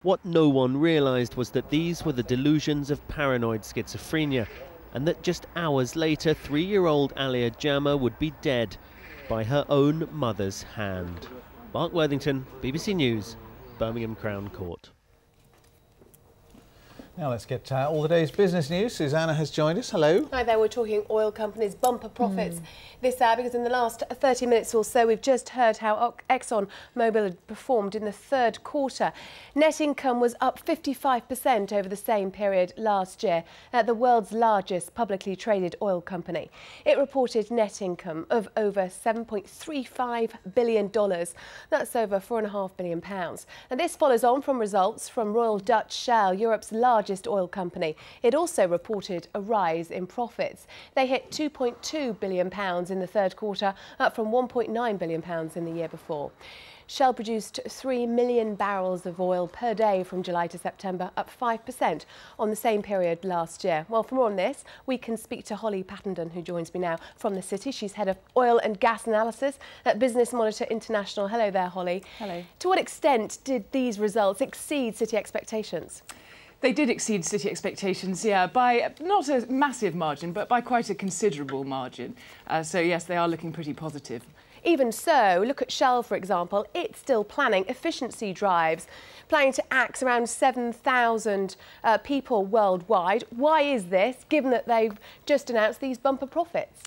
What no one realised was that these were the delusions of paranoid schizophrenia, and that just hours later, 3-year-old Alia Jama would be dead by her own mother's hand. Mark Worthington, BBC News, Birmingham Crown Court. Now let's get all the day's business news. Susanna has joined us. Hello. Hi there, we're talking oil companies' bumper profits this hour, because in the last 30 minutes or so we've just heard how Exxon Mobil had performed in the third quarter. Net income was up 55% over the same period last year at the world's largest publicly traded oil company. It reported net income of over $7.35 billion. That's over £4.5 billion. And this follows on from results from Royal Dutch Shell, Europe's largest oil company. It also reported a rise in profits. They hit £2.2 billion in the third quarter, up from £1.9 billion in the year before. Shell produced 3 million barrels of oil per day from July to September, up 5% on the same period last year. Well, for more on this, we can speak to Holly Pattenden, who joins me now from the city. She's head of oil and gas analysis at Business Monitor International. Hello there, Holly. Hello. To what extent did these results exceed city expectations? They did exceed city expectations, yeah, by not a massive margin, but by quite a considerable margin. So, yes, they are looking pretty positive. Even so, look at Shell, for example. It's still planning efficiency drives, planning to axe around 7,000 people worldwide. Why is this, given that they've just announced these bumper profits?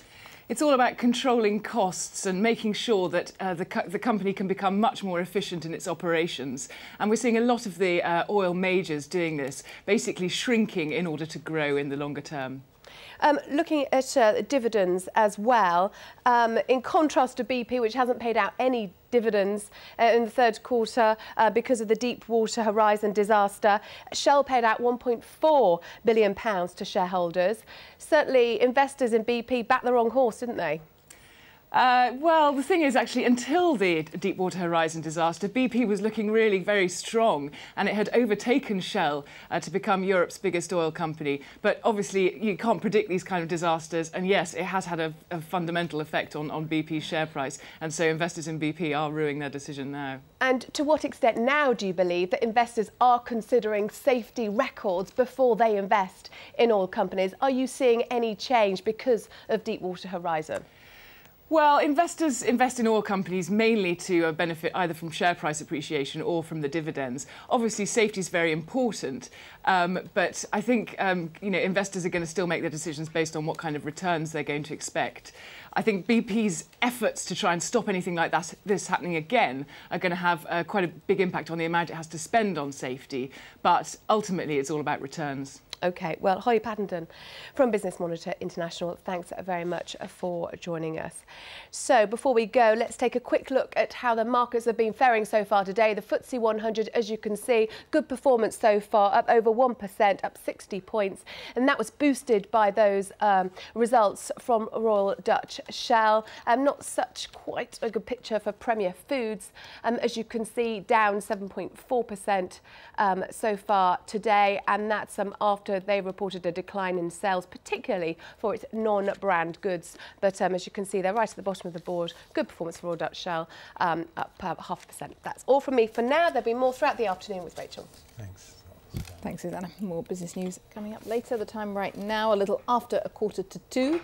It's all about controlling costs and making sure that the company can become much more efficient in its operations. And we're seeing a lot of the oil majors doing this, basically shrinking in order to grow in the longer term. Looking at dividends as well, in contrast to BP, which hasn't paid out any dividends in the third quarter because of the Deepwater Horizon disaster, Shell paid out £1.4 billion to shareholders. Certainly, investors in BP backed the wrong horse, didn't they? Well, the thing is, actually, until the Deepwater Horizon disaster, BP was looking really very strong, and it had overtaken Shell to become Europe's biggest oil company. But obviously, you can't predict these kind of disasters, and yes, it has had a fundamental effect on BP's share price, and so investors in BP are ruining their decision now. And to what extent now do you believe that investors are considering safety records before they invest in oil companies? Are you seeing any change because of Deepwater Horizon? Well, investors invest in oil companies mainly to benefit either from share price appreciation or from the dividends. Obviously, safety is very important, but I think investors are going to still make their decisions based on what kind of returns they're going to expect. I think BP's efforts to try and stop anything like this happening again are going to have quite a big impact on the amount it has to spend on safety, but ultimately it's all about returns. OK, well, Holly Pattenden from Business Monitor International, thanks very much for joining us. So before we go, let's take a quick look at how the markets have been faring so far today. The FTSE 100, as you can see, good performance so far, up over 1%, up 60 points. And that was boosted by those results from Royal Dutch Shell. Not such quite a good picture for Premier Foods. As you can see, down 7.4% so far today. And that's after they reported a decline in sales, particularly for its non-brand goods. But as you can see, they're right at the bottom of the board. Good performance for Royal Dutch Shell, up 0.5%. That's all from me for now. There'll be more throughout the afternoon with Rachel. Thanks. Thanks, Susanna. More business news coming up later. The time right now, a little after 1:45.